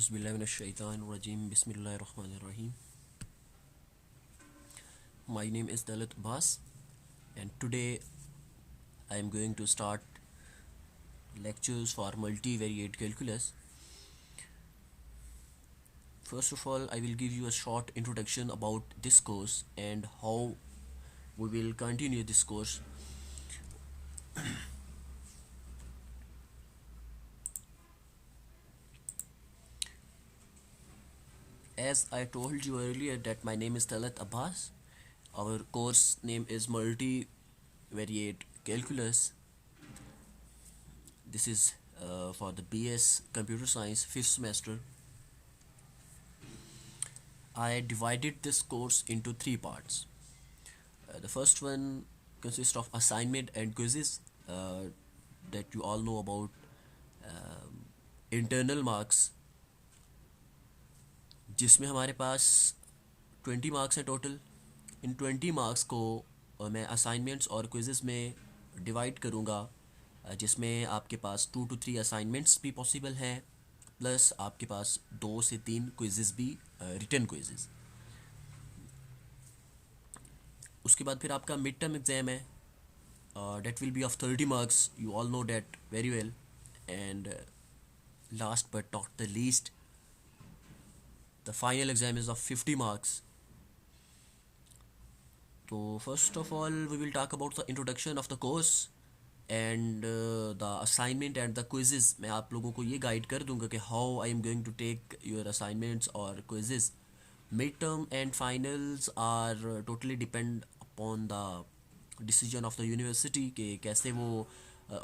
Auzubillahiminash-shaytanir-rajim. Bismillahir-rahmanir-rahim. My name is Dalit Abbas, and today I am going to start lectures for multivariate calculus. First of all, I will give you a short introduction about this course and how we will continue this course. As I told you earlier that my name is Dalit Abbas, our course name is Multivariate Calculus. This is for the BS Computer Science 5th semester. I divided this course into 3 parts. The first one consists of assignment and quizzes that you all know about, internal marks, जिसमें हमारे पास 20 marks हैं total. इन 20 marks को मैं assignments और quizzes में divide करूँगा, जिसमें आपके पास 2 to 3 असाइनमेंट्स भी पॉसिबल हैं, प्लस आपके पास 2 से 3 क्विज़ेस भी, रिटन क्विज़ेस. उसके बाद फिर आपका मिड टर्म एग्ज़ाम है, that will be of 30 marks. You all know that very well. And last but not the least, the final exam is of 50 marks. So first of all, we will talk about the introduction of the course and the assignment and the quizzes. मैं आप लोगों को ये guide कर दूंगा कि how I am going to take your assignments or quizzes. Midterm and finals are totally depend upon the decision of the university कि कैसे वो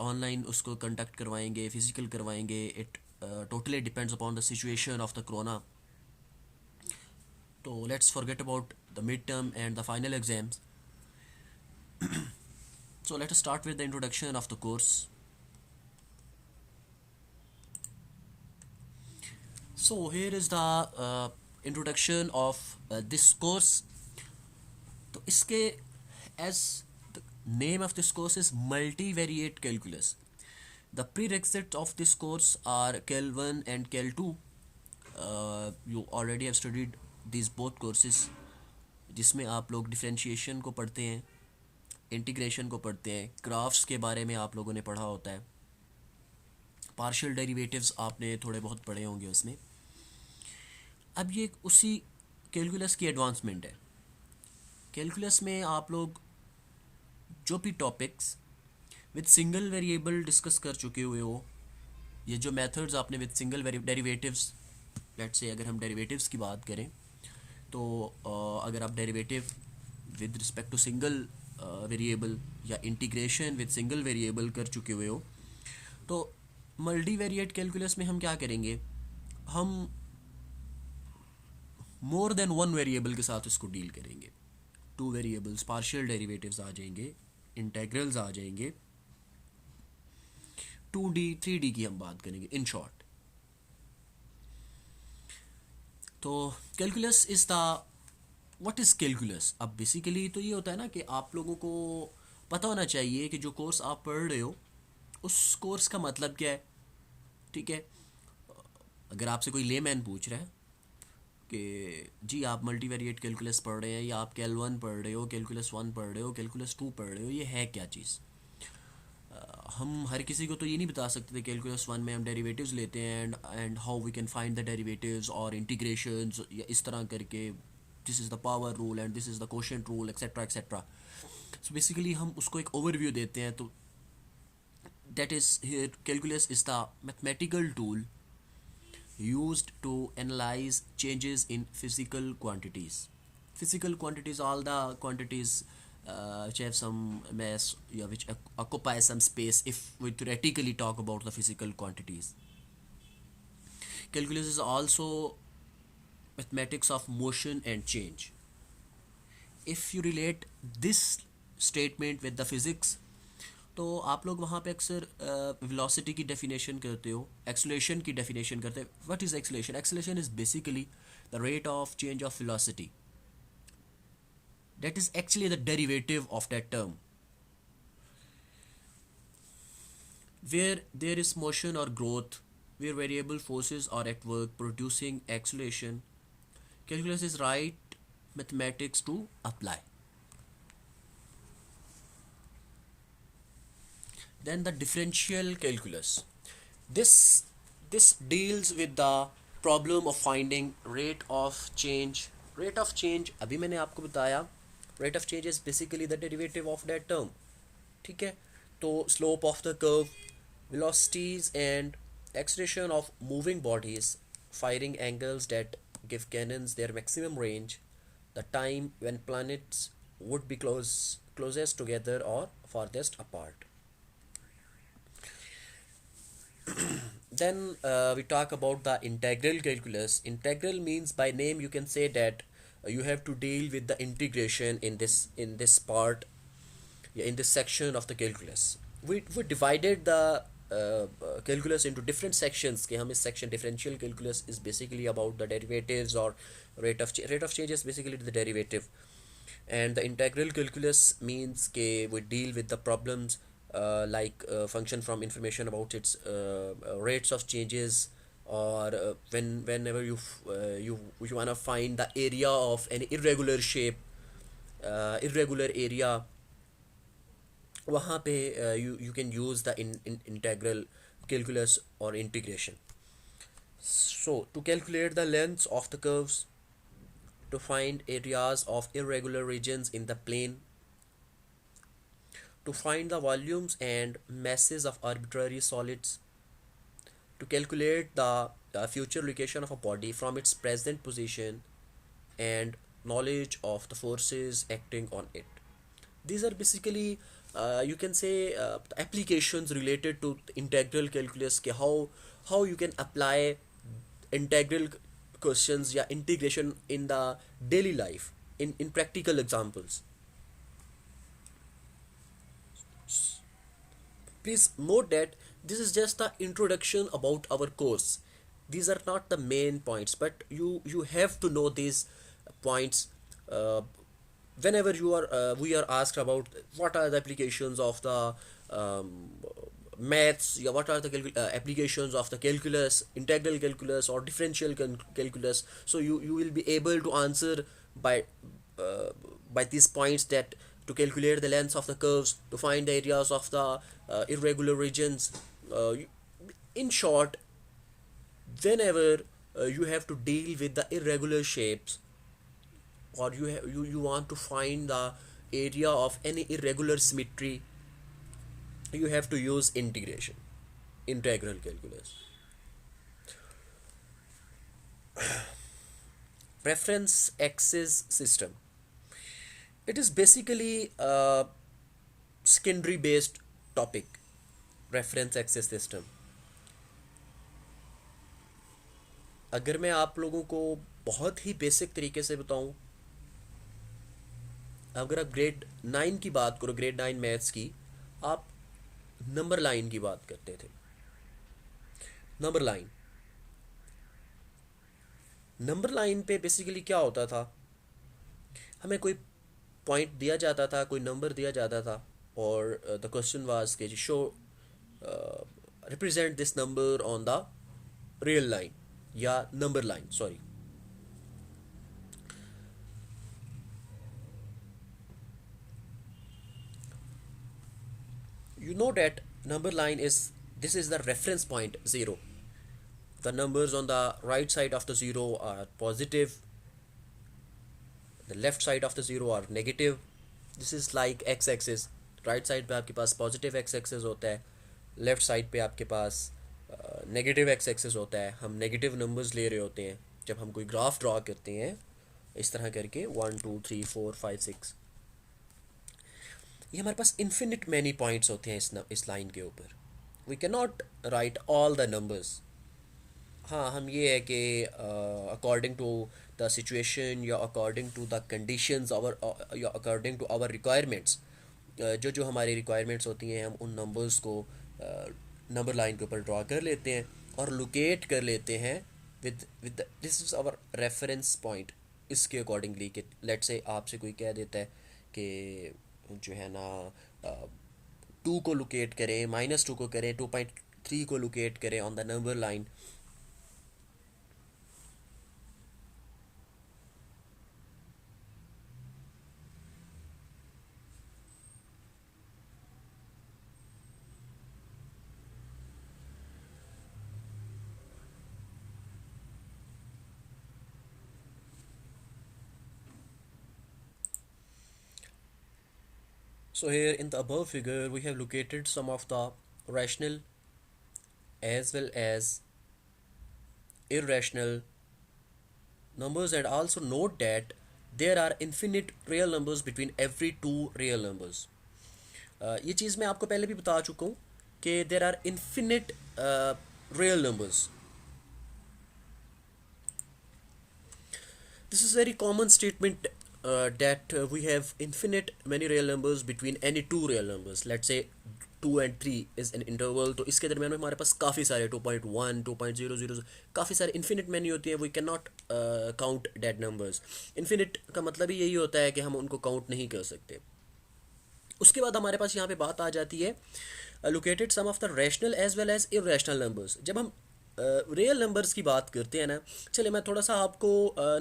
online उसको conduct करवाएंगे, physical करवाएंगे. It totally depends upon the situation of the corona. So let's forget about the midterm and the final exams. So let us start with the introduction of the course. So here is the introduction of this course. तो इसके as the name of this course is multivariate calculus. The prerequisites of this course are Cal 1 and Cal 2. You already have studied these both courses, जिसमें आप लोग differentiation को पढ़ते हैं, integration को पढ़ते हैं, ग्राफ्स के बारे में आप लोगों ने पढ़ा होता है, पार्शियल डेरिवेटिव्स आपने थोड़े बहुत पढ़े होंगे उसमें. अब ये उसी कैलकुलस की एडवांसमेंट है. कैलकुलस में आप लोग जो भी topics with single variable discuss कर चुके हुए हो, ये जो मेथड्स आपने with single derivatives, let's say अगर हम डेरिवेटिव्स की बात करें तो अगर आप derivative with respect to single variable या इंटीग्रेशन विद सिंगल वेरिएबल कर चुके हुए हो, तो मल्टीवेरिएट कैलकुलस में हम क्या करेंगे, हम मोर देन वन वेरिएबल के साथ इसको डील करेंगे. 2 वेरिएबल्स, पार्शियल डेरिवेटिव्स आ जाएंगे, इंटेग्रल्स आ जाएंगे, 2D 3D की हम बात करेंगे इन शॉर्ट. तो calculus is the what is calculus. अब बेसिकली तो ये होता है ना कि आप लोगों को पता होना चाहिए कि जो कोर्स आप पढ़ रहे हो उस कोर्स का मतलब क्या है. ठीक है, अगर आपसे कोई लेमैन पूछ रहा है कि जी आप मल्टीवेरिएट कैलकुलस पढ़ रहे हैं या आप कैल 1 पढ़ रहे हो, कैलकुलस 1 पढ़ रहे हो, कैलकुलस 2 पढ़ रहे हो, ये है क्या चीज़. हम हर किसी को तो ये नहीं बता सकते थे कैलकुलस 1 में हम डेरिवेटिव्स लेते हैं and how we can find the derivatives और इंटीग्रेशंस या इस तरह करके, this is the power rule and this is the quotient rule etcetera etcetera. So basically हम उसको एक ओवरव्यू देते हैं. तो that is here calculus is the mathematical tool used to analyze changes in physical quantities. Physical quantities, all the quantities which have some mass, yeah, which occupy some space, if we theoretically talk about the physical quantities. Calculus is also mathematics of motion and change. If you relate this statement with the physics, तो आप लोग वहाँ पे अक्सर velocity की definition करते हो, acceleration की डेफिनेशन करते हो. What is acceleration? Acceleration is basically the rate of change of velocity. That is actually the derivative of that term. Where there is motion और growth, where variable forces are at work producing acceleration, calculus is right mathematics to apply. Then the differential calculus. This this deals with the problem of finding rate of change. Rate of change अभी मैंने आपको बताया, rate of change is basically the derivative of that term. ठीक है, तो slope of the curve, velocities and acceleration of moving bodies, firing angles that give cannons their maximum range, the time when planets would be closest together or farthest apart. Then we talk about the integral calculus. Integral means, by name you can say that you have to deal with the integration in this part, yeah, in this section of the calculus. We divided the calculus into different sections. कि हम इस section differential calculus is basically about the derivatives or rate of change is basically the derivative, and the integral calculus means ke we deal with the problems like function from information about its rates of changes, or whenever you wanna find the area of an irregular shape, irregular area, वहाँ पे you can use the integral calculus or integration. So to calculate the lengths of the curves, to find areas of irregular regions in the plane, to find the volumes and masses of arbitrary solids, to calculate the future location of a body from its present position, and knowledge of the forces acting on it. These are basically you can say applications related to integral calculus ke how you can apply integral questions या integration in the daily life in practical examples. Please note that this is just the introduction about our course. These are not the main points, but you have to know these points uh, whenever we are asked about what are the applications of the maths, yeah, what are the applications of the calculus, integral calculus or differential calculus. So you will be able to answer by uh, by these points, that to calculate the lengths of the curves, to find the areas of the irregular regions. In short, whenever you have to deal with the irregular shapes, or you want to find the area of any irregular symmetry, you have to use integral calculus. Reference axis system. It is basically a secondary based topic. Reference axis system. अगर मैं आप लोगों को बहुत ही basic तरीके से बताऊं, अगर आप ग्रेड 9 की बात करो, ग्रेड 9 मैथ्स की, आप नंबर लाइन की बात करते थे. नंबर लाइन, नंबर लाइन पे बेसिकली क्या होता था, हमें कोई पॉइंट दिया जाता था, कोई नंबर दिया जाता था, और the question was K show represent this number on the real line या number line, sorry. You know that number line is, this is the reference point 0. The numbers on the right side of the 0 are positive, the left side of the 0 are negative. This is like x axis. Right side पे आपके पास positive x access होता है, left side पे आपके पास negative x access होता है. हम negative numbers ले रहे होते हैं जब हम कोई ग्राफ ड्रॉ करते हैं, इस तरह करके 1 2 3 4 5 6. ये हमारे पास इन्फिनिट मैनी पॉइंट्स होते हैं इस लाइन के ऊपर. We can not write all the numbers. हाँ, हम ये है कि अकॉर्डिंग टू द सिचुएशन या according to the conditions our या अकॉर्डिंग टू आवर रिक्वायरमेंट्स, जो हमारी रिक्वायरमेंट्स होती हैं, हम उन नंबर्स को नंबर लाइन के ऊपर ड्रॉ कर लेते हैं और लोकेट कर लेते हैं with this is our reference point. इसके अकॉर्डिंगली कि लेट से आपसे कोई कह देता है कि जो है ना 2 को लोकेट करें, -2 को करें, 3 को लोकेट करें on the number line. So here in the above figure we have located some of the rational as well as irrational numbers, and also note that there are infinite real numbers between every two real numbers. ये चीज़ मैं आपको पहले भी बता चुका हूँ कि there are infinite real numbers. This is a very common statement that we have infinite many real numbers between any two real numbers. Let's say 2 and 3 is an interval, तो इसके दरमियान में हमारे पास काफ़ी सारे 2.1 2.000 काफ़ी सारे इन्फिनिट मैनी होती हैं. We can not count that numbers. Infinite का मतलब ही यही होता है कि हम उनको काउंट नहीं कर सकते. उसके बाद हमारे पास यहाँ पे बात आ जाती है located some of the rational as well as irrational numbers. जब हम रियल नंबर्स की बात करते हैं ना, चलिए मैं थोड़ा सा आपको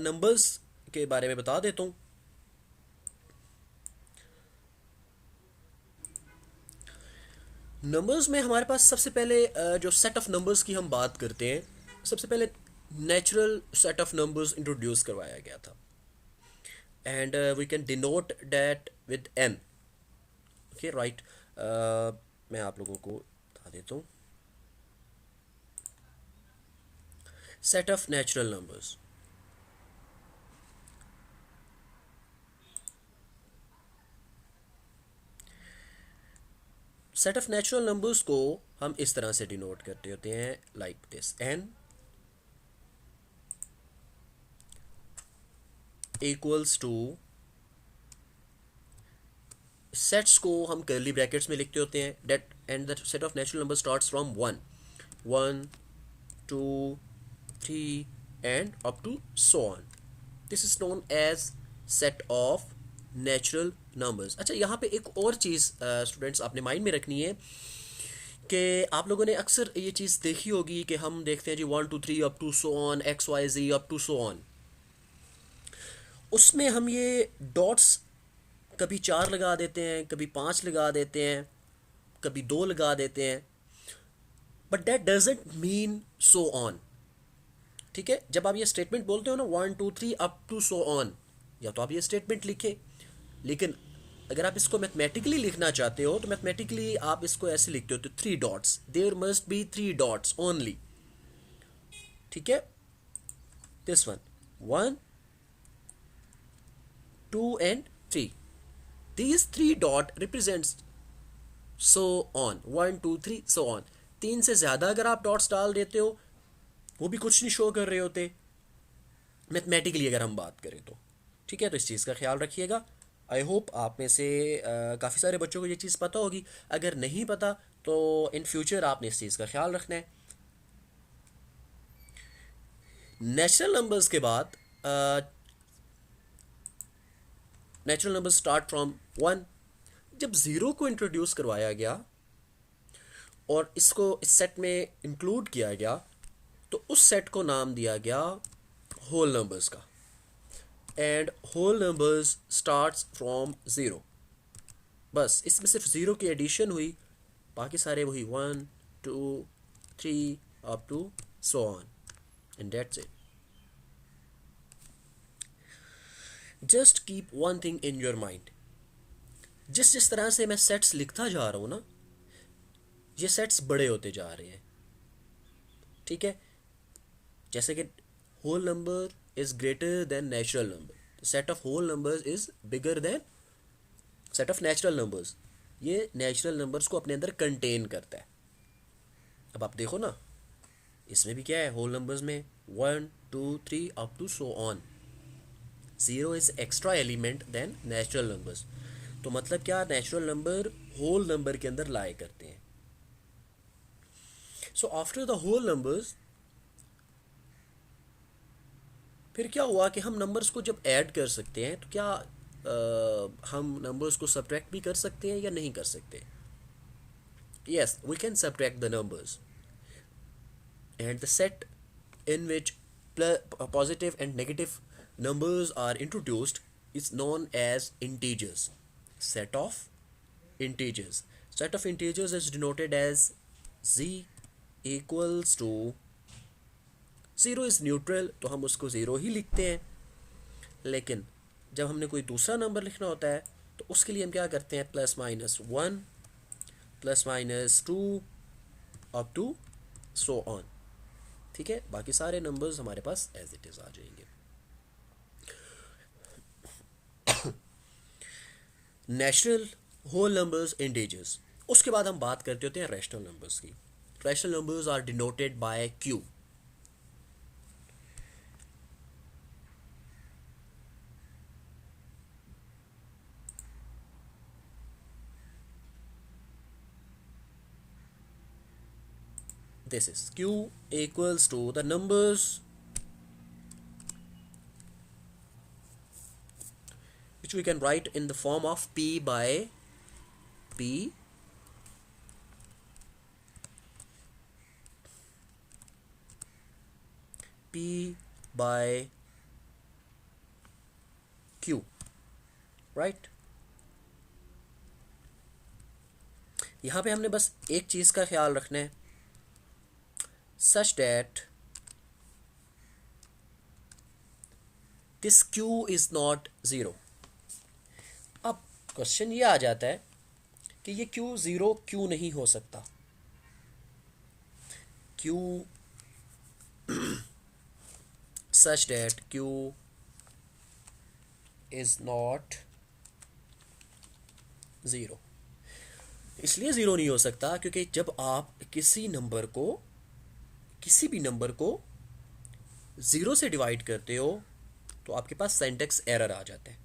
नंबर्स के बारे में बता देता हूँ. नंबर्स में हमारे पास सबसे पहले जो सेट ऑफ नंबर्स की हम बात करते हैं, सबसे पहले natural set of numbers introduce करवाया गया था, and we can denote that with n. Okay right, मैं आप लोगों को बता देता हूँ. Set of natural numbers. Set of natural numbers को हम इस तरह से डिनोट करते होते हैं, like this. n equals to, sets को हम कर्ली ब्रैकेट्स में लिखते होते हैं, that and the set of natural number starts from 1 1 2 3 and up to so on. This is known as set of natural numbers. अच्छा, यहाँ पे एक और चीज़ स्टूडेंट्स आपने माइंड में रखनी है कि आप लोगों ने अक्सर ये चीज़ देखी होगी कि हम देखते हैं जी 1 2 3 up to so on, XYZ up to so on. उसमें हम ये डॉट्स कभी 4 लगा देते हैं, कभी 5 लगा देते हैं, कभी 2 लगा देते हैं, but that doesn't mean so on. ठीक है, जब आप ये स्टेटमेंट बोलते हो ना 1 2 3 अप टू सो ऑन, या तो आप ये स्टेटमेंट लिखें, लेकिन अगर आप इसको मैथमेटिकली लिखना चाहते हो तो मैथमेटिकली आप इसको ऐसे लिखते हो, तो 3 dots, there must be 3 dots only. ठीक है, this one 1 2 and 3. These 3 dot represents so on, 1 2 3 so on. 3 से ज़्यादा अगर आप डॉट्स डाल देते हो वो भी कुछ नहीं शो कर रहे होते मैथमेटिकली अगर हम बात करें तो. ठीक है, तो इस चीज़ का ख्याल रखिएगा. आई होप आप में से काफ़ी सारे बच्चों को ये चीज़ पता होगी. अगर नहीं पता तो इन फ्यूचर आपने इस चीज़ का ख्याल रखना है. नेचुरल नंबर्स के बाद नेचुरल नंबर स्टार्ट फ्रॉम 1. जब 0 को इंट्रोड्यूस करवाया गया और इसको इस सेट में इंक्लूड किया गया, तो उस सेट को नाम दिया गया होल नंबर्स का. And whole numbers starts from 0. बस इसमें सिर्फ 0 की एडिशन हुई, बाकी सारे वही 1 2 3 up to so on, and that's it. Just keep one thing in your mind. जिस जिस तरह से मैं सेट्स लिखता जा रहा हूँ ना, ये सेट्स बड़े होते जा रहे हैं. ठीक है, जैसे कि whole number is greater than natural number, set of whole numbers is bigger than set of natural numbers. ये नेचुरल नंबर्स को अपने अंदर कंटेन करता है. अब आप देखो ना, इसमें भी क्या है, होल नंबर्स में 1 2 3 up to so on. 0 is extra element than natural numbers. तो मतलब क्या, नेचुरल नंबर होल नंबर के अंदर लाए करते हैं. So after the whole numbers फिर क्या हुआ कि हम नंबर्स को जब ऐड कर सकते हैं तो क्या हम नंबर्स को सब्ट्रैक्ट भी कर सकते हैं या नहीं कर सकते. Yes, we can subtract the numbers. and the set in which positive and negative numbers are introduced is known as integers. Set of integers. Set of integers is denoted as z equals to, zero is neutral तो हम उसको zero ही लिखते हैं, लेकिन जब हमने कोई दूसरा नंबर लिखना होता है तो उसके लिए हम क्या करते हैं, plus minus one, plus minus two, up to so on. ठीक है, बाकी सारे नंबर्स हमारे पास एज इट इज़ आ जाएंगे. Natural whole numbers, integers. उसके बाद हम बात करते होते हैं रैशनल नंबर्स की. Rational numbers are denoted by Q. This is q equals to the numbers which we can write in the form of p by p p by q, right. यहाँ पे हमने बस एक चीज़ का ख्याल रखना है, such that this q is not zero. अब क्वेश्चन ये आ जाता है कि ये q ज़ीरो क्यों नहीं हो सकता. q such that q is not zero. इसलिए ज़ीरो नहीं हो सकता क्योंकि जब आप किसी भी नंबर को ज़ीरो से डिवाइड करते हो तो आपके पास सिंटैक्स एरर आ जाता है.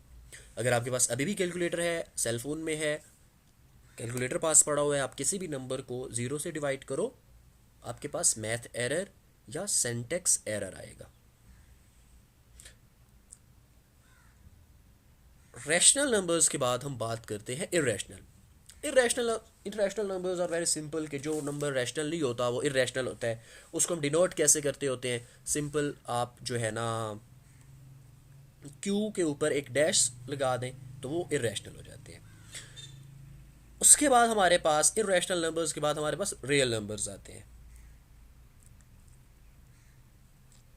अगर आपके पास अभी भी कैलकुलेटर है, सेल फोन में है, कैलकुलेटर पास पड़ा हुआ है, आप किसी भी नंबर को ज़ीरो से डिवाइड करो, आपके पास मैथ एरर या सिंटैक्स एरर आएगा. रैशनल नंबर्स के बाद हम बात करते हैं irrational. Irrational numbers are very simple कि जो नंबर रैशनल नहीं होता वो इर्रेशनल होता है. उसको हम डिनोट कैसे करते होते हैं, सिंपल, आप जो है ना क्यू के ऊपर एक डैश लगा दें तो वो इर्रेशनल हो जाते हैं. उसके बाद हमारे पास इर्रेशनल नंबर्स के बाद हमारे पास रियल नंबर्स आते हैं.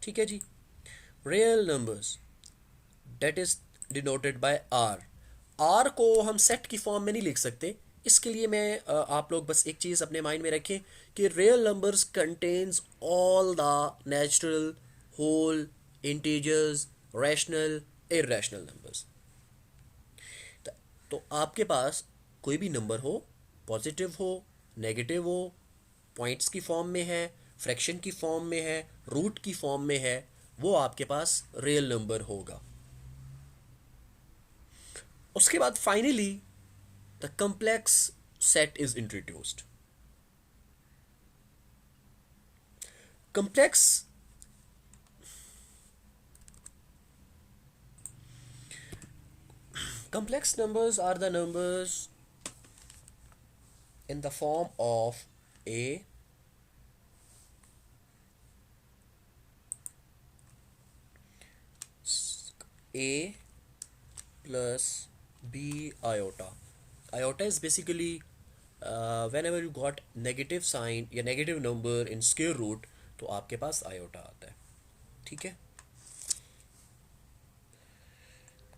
ठीक है जी. Real numbers that is denoted by R. R को हम सेट की फॉर्म में नहीं लिख सकते. इसके लिए मैं आप लोग बस एक चीज़ अपने माइंड में रखें कि real numbers contains all the natural, whole, integers, rational, irrational numbers. तो आपके पास कोई भी नंबर हो, पॉजिटिव हो, नेगेटिव हो, पॉइंट्स की फॉर्म में है, फ्रैक्शन की फॉर्म में है, रूट की फॉर्म में है, वो आपके पास रियल नंबर होगा. उसके बाद finally the complex set is introduced. Complex numbers are the numbers in the form of a plus b iota. Iota is basically whenever you got negative sign या negative number in square root तो आपके पास iota आता है. ठीक है.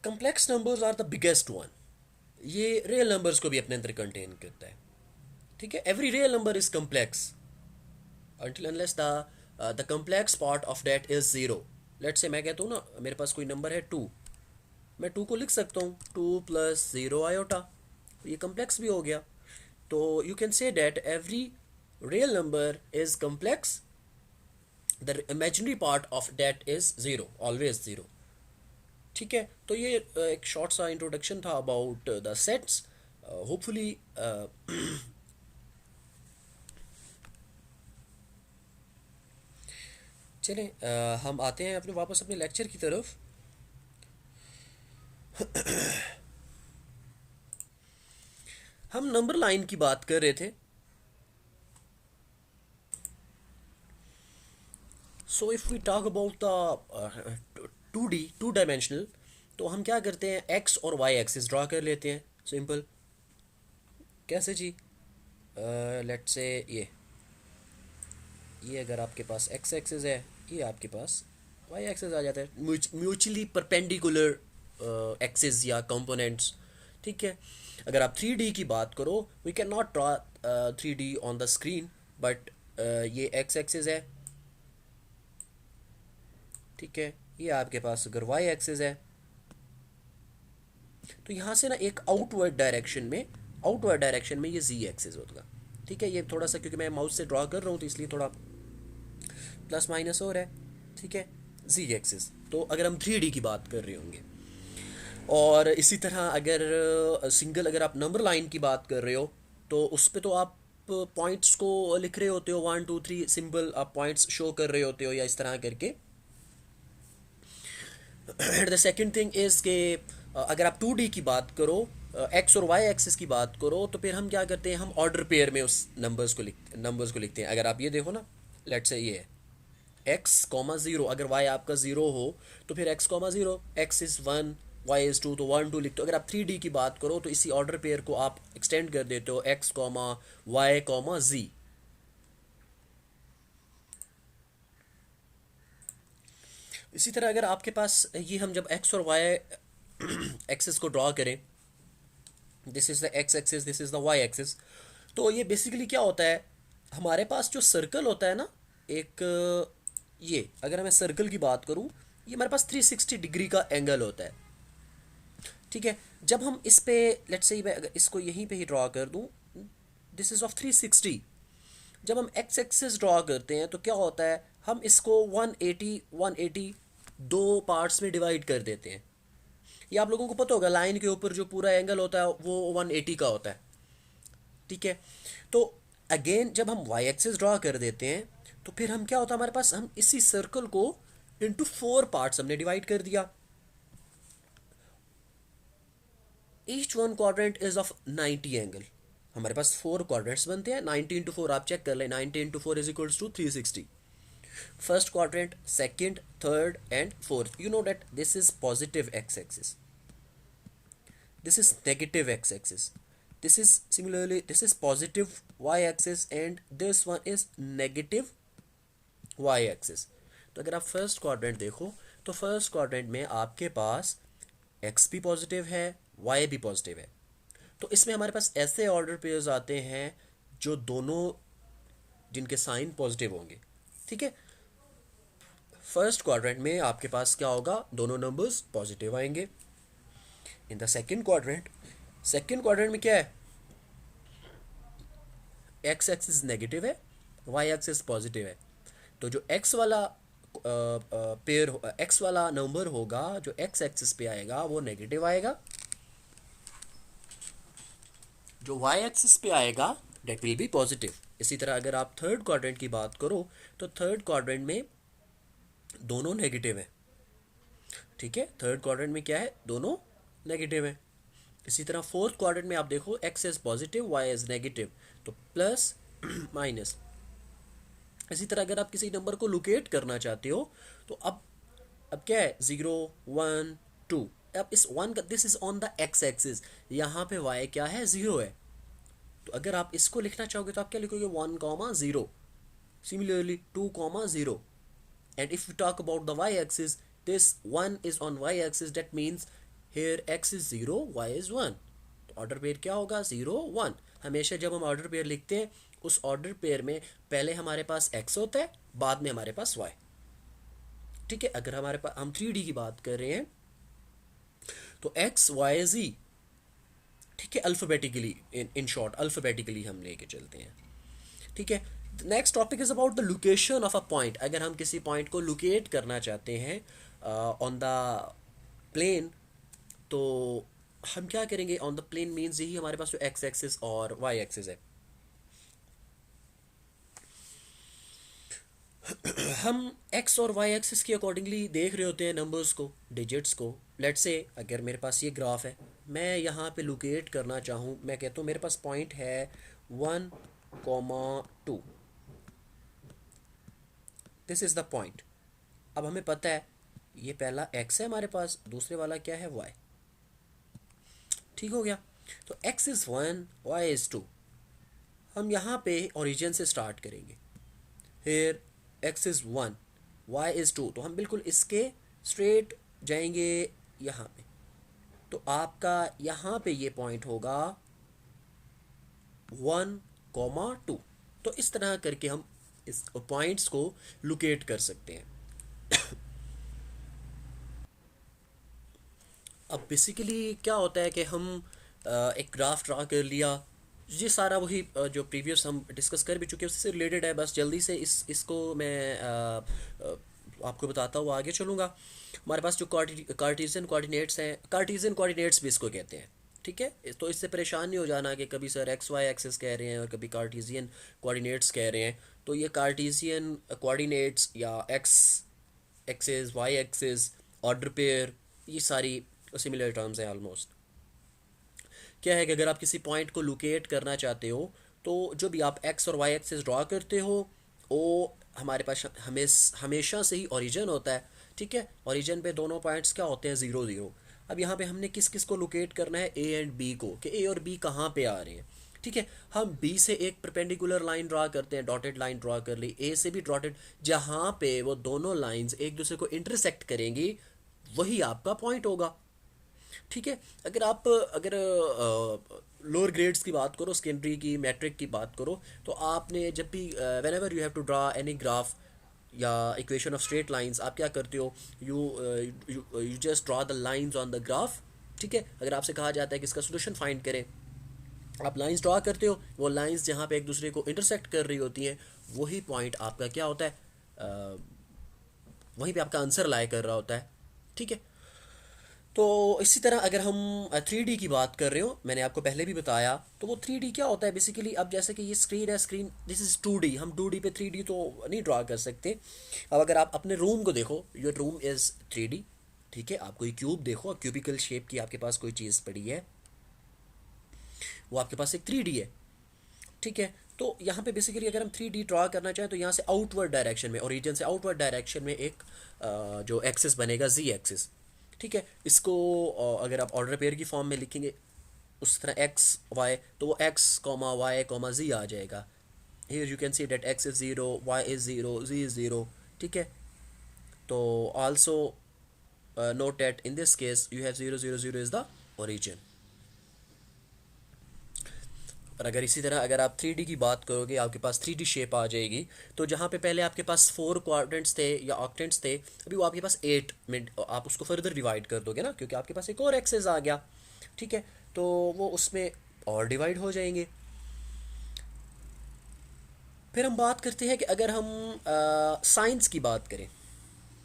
Complex numbers are the biggest one. ये real numbers को भी अपने अंदर contain करता है. ठीक है. Every real number is complex until unless the complex part of that is zero. Let's say मैं कहता हूँ ना मेरे पास कोई नंबर है 2, मैं 2 को लिख सकता हूँ 2 + 0 iota. ये कम्प्लेक्स भी हो गया. तो you can say that every real number is complex, the imaginary part of that is zero, always zero. ठीक है. तो ये एक शॉर्ट सा इंट्रोडक्शन था अबाउट द सेट्स. होपफुली चलें हम आते हैं अपने वापस अपने लेक्चर की तरफ. हम नंबर लाइन की बात कर रहे थे. So if we talk about the 2D two dimensional, तो हम क्या करते हैं, एक्स और वाई एक्सिस ड्रा कर लेते हैं, सिंपल। कैसे जी? लेट्स से ये अगर आपके पास एक्स एक्सिस है, ये आपके पास वाई एक्सिस आ जाता है, म्यूचुअली परपेंडिकुलर एक्सिस या कंपोनेंट्स। ठीक है। अगर आप 3D की बात करो, we can not draw 3D on the screen, but ये एक्स एक्सिस है। ठीक है। ये आपके पास अगर वाई एक्सिस है, तो यहाँ से ना एक आउटवर्ड डायरेक्शन में ये जी एक्सिस होगा। ठीक है। ये थोड़ा सा क्योंकि मैं माउस से ड्रॉ कर रहा हूँ, तो इसलिए थोड़ा प्लस माइनस हो रहा है। ठीक है। जी एक्सिस, तो अगर हम 3D की बात कर रहे होंगे, और इसी तरह अगर सिंगल अगर आप नंबर लाइन की बात कर रहे हो, तो उस पे तो आप पॉइंट्स को लिख रहे होते हो, 1 2 3 सिंबल आप पॉइंट्स शो कर रहे होते हो, या इस तरह करके। And the second thing is के अगर आप 2D की बात करो, एक्स और वाई एक्सिस की बात करो, तो फिर हम क्या करते हैं, हम ऑर्डर पेयर में उस नंबर्स को लिखते हैं। अगर आप ये देखो ना, लेट से ये है एक्स कॉमा ज़ीरो, अगर वाई आपका ज़ीरो हो तो फिर X comma zero, X is one, Y is two, तो 1 2 लिखते हो। अगर आप 3D की बात करो, तो इसी ऑर्डर पेयर को आप एक्सटेंड कर देते हो, एक्स कॉमा वाई कॉमा जी। इसी तरह अगर आपके पास ये हम जब एक्स और वाई एक्सिस को ड्रॉ करें, this is the X axis, this is the Y axis, तो ये बेसिकली क्या होता है, हमारे पास जो सर्कल होता है ना, एक ये अगर मैं सर्कल की बात करूं, ये हमारे पास 360 डिग्री का एंगल होता है। ठीक है। जब हम इस पे लेट्स से मैं अगर इसको यहीं पे ही ड्रॉ कर दूं, दिस इज़ ऑफ 360। जब हम एक्स एक्सिस ड्रॉ करते हैं, तो क्या होता है, हम इसको 180 दो पार्ट्स में डिवाइड कर देते हैं। ये आप लोगों को पता होगा, लाइन के ऊपर जो पूरा एंगल होता है वो 180 का होता है। ठीक है। तो अगेन जब हम वाई एक्सिस ड्रॉ कर देते हैं, तो फिर हम क्या होता है, हमारे पास हम इसी सर्कल को इनटू 4 पार्ट्स हमने डिवाइड कर दिया। Each one quadrant is of 90 angle. हमारे पास 4 क्वाड्रेंट्स बनते हैं, 90 इंटू 4 आप चेक कर लें, 90 into 4 is equals to 360। First quadrant, second, third and fourth, you know that this is positive X axis, this is negative x-axis, this is similarly this is positive y-axis, and this one is negative y-axis। तो अगर आप first quadrant देखो, तो first quadrant में आपके पास x भी positive है, y भी पॉजिटिव है। तो इसमें हमारे पास ऐसे ऑर्डर पेयर्स आते हैं जो दोनों जिनके साइन पॉजिटिव होंगे। ठीक है। फर्स्ट क्वाड्रेंट में आपके पास क्या होगा, दोनों नंबर्स पॉजिटिव आएंगे। इन द सेकेंड क्वाड्रेंट में क्या है, एक्स एक्सिस नेगेटिव है, वाई एक्सिस पॉजिटिव है। तो जो एक्स वाला पेयर एक्स वाला नंबर होगा जो एक्स एक्सिस पे आएगा वो नेगेटिव आएगा, जो वाई एक्सिस पे आएगा डेट विल बी पॉजिटिव। इसी तरह अगर आप थर्ड क्वाड्रेंट की बात करो, तो थर्ड क्वाड्रेंट में दोनों नेगेटिव है। ठीक है। थर्ड क्वाड्रेंट में क्या है, दोनों नेगेटिव है। इसी तरह फोर्थ क्वाड्रेंट में आप देखो, X is positive, Y is negative, तो प्लस माइनस। इसी तरह अगर आप किसी नंबर को लोकेट करना चाहते हो, तो अब क्या है, 0 1 2, अब इस वन का this is on the X axis, यहाँ पे वाई क्या है, 0 है। तो अगर आप इसको लिखना चाहोगे तो आप क्या लिखोगे, 1 0, similarly 2 0। and if we talk about the y-axis, this 1 is on y-axis, that means here x is 0, y is 1। तो ऑर्डर पेयर क्या होगा, 0 1। हमेशा जब हम ऑर्डर पेयर लिखते हैं, उस ऑर्डर पेयर में पहले हमारे पास x होता है, बाद में हमारे पास y। ठीक है। अगर हमारे पास हम 3D की बात कर रहे हैं, तो x y z, ठीक है, अल्फ़ाबेटिकली इन शॉर्ट अल्फ़ाबेटिकली हम लेके चलते हैं। ठीक है। Next topic is about the location of a point. अगर हम किसी पॉइंट को लोकेट करना चाहते हैं ऑन द प्लेन, तो हम क्या करेंगे, ऑन द प्लेन मीन्स यही हमारे पास जो एक्स एक्सिस और वाई एक्सिस है। हम एक्स और वाई एक्सिस के अकॉर्डिंगली देख रहे होते हैं नंबर्स को, डिजिट्स को। लेट्स से अगर मेरे पास ये ग्राफ है, मैं यहाँ पे लोकेट करना चाहूँ, मैं कहता हूँ मेरे पास पॉइंट है 1 2, दिस इज़ द पॉइंट। अब हमें पता है ये पहला x है हमारे पास, दूसरे वाला क्या है y। ठीक हो गया। तो x इज़ 1, y इज़ 2। हम यहाँ पे ओरिजिन से स्टार्ट करेंगे। फिर x इज़ 1, y इज़ 2, तो हम बिल्कुल इसके स्ट्रेट जाएंगे यहाँ पे। तो आपका यहाँ पे ये पॉइंट होगा 1, 2। तो इस तरह करके हम इस पॉइंट्स को लोकेट कर सकते हैं। अब बेसिकली क्या होता है कि हम एक ग्राफ ड्रा कर लिया। ये सारा वही जो प्रीवियस हम डिस्कस कर भी चुके हैं उससे रिलेटेड है। बस जल्दी से इसको मैं आपको बताता हुआ आगे चलूँगा। हमारे पास जो कार्टेशियन कोऑर्डिनेट्स हैं, कार्टेशियन कोऑर्डिनेट्स भी इसको कहते हैं। ठीक है, तो इससे परेशान नहीं हो जाना कि कभी सर एक्स वाई एक्सिस कह रहे हैं और कभी कार्टेशियन कोऑर्डिनेट्स कह रहे हैं। तो ये कार्टेशियन कोऑर्डिनेट्स या X axis, Y axis, order pair, ये सारी सिमिलर टर्म्स हैं ऑलमोस्ट। क्या है कि अगर आप किसी पॉइंट को लोकेट करना चाहते हो तो जो भी आप एक्स और वाई एक्सिस ड्रॉ करते हो वो हमारे पास हमेशा से ही ओरिजिन होता है। ठीक है, ओरिजिन पे दोनों पॉइंट्स क्या होते हैं, 0 0। अब यहाँ पे हमने किस किस को लोकेट करना है, ए एंड बी को, कि ए और बी कहाँ पे आ रहे हैं। ठीक है, हम बी से एक परपेंडिकुलर लाइन ड्रा करते हैं, डॉटेड लाइन ड्रा कर ली, ए से भी डॉटेड, जहाँ पे वो दोनों लाइंस एक दूसरे को इंटरसेक्ट करेंगी वही आपका पॉइंट होगा। ठीक है, अगर लोअर ग्रेड्स की बात करो, सेकेंडरी की, मैट्रिक की बात करो, तो आपने जब भी whenever you have to draw any graph या इक्वेशन ऑफ स्ट्रेट लाइंस, आप क्या करते हो, you you just draw the lines on the graph. ठीक है, अगर आपसे कहा जाता है कि इसका सोल्यूशन फाइंड करें, आप लाइंस ड्रा करते हो, वो लाइंस जहाँ पे एक दूसरे को इंटरसेक्ट कर रही होती हैं वही पॉइंट आपका क्या होता है, वहीं पे आपका आंसर लाई कर रहा होता है। ठीक है, तो इसी तरह अगर हम 3D की बात कर रहे हो, मैंने आपको पहले भी बताया, तो वो 3D क्या होता है बेसिकली। अब जैसे कि ये स्क्रीन है, स्क्रीन दिस इज़ 2D, हम 2D पे 3D तो नहीं ड्रा कर सकते। अब अगर आप अपने रूम को देखो, योर रूम इज़ 3D। ठीक है, आप कोई क्यूब देखो, क्यूबिकल शेप की आपके पास कोई चीज़ पड़ी है, वो आपके पास एक 3D है। ठीक है, तो यहाँ पे बेसिकली अगर हम 3D ड्रा करना चाहें तो यहाँ से आउटवर्ड डायरेक्शन में, ओरिजिन से आउटवर्ड डायरेक्शन में एक जो एक्सिस बनेगा, जी एक्सिस। ठीक है, इसको अगर आप ऑर्डर पेयर की फॉर्म में लिखेंगे उस तरह एक्स वाई, तो वो X comma Y comma Z आ जाएगा। Here you can see that X is zero, Y is zero, Z is zero. ठीक है, तो also note that in this case you have 0 0 0 is the origin. और अगर इसी तरह अगर आप 3D की बात करोगे, आपके पास 3D शेप आ जाएगी। तो जहाँ पे पहले आपके पास 4 क्वाड्रेंट्स थे या ऑक्टेंट्स थे, अभी वो आपके पास 8 में आप उसको फर्दर डिवाइड कर दोगे ना, क्योंकि आपके पास एक और एक्सेस आ गया। ठीक है, तो वो उसमें और डिवाइड हो जाएंगे। फिर हम बात करते हैं कि अगर हम साइंस की बात करें।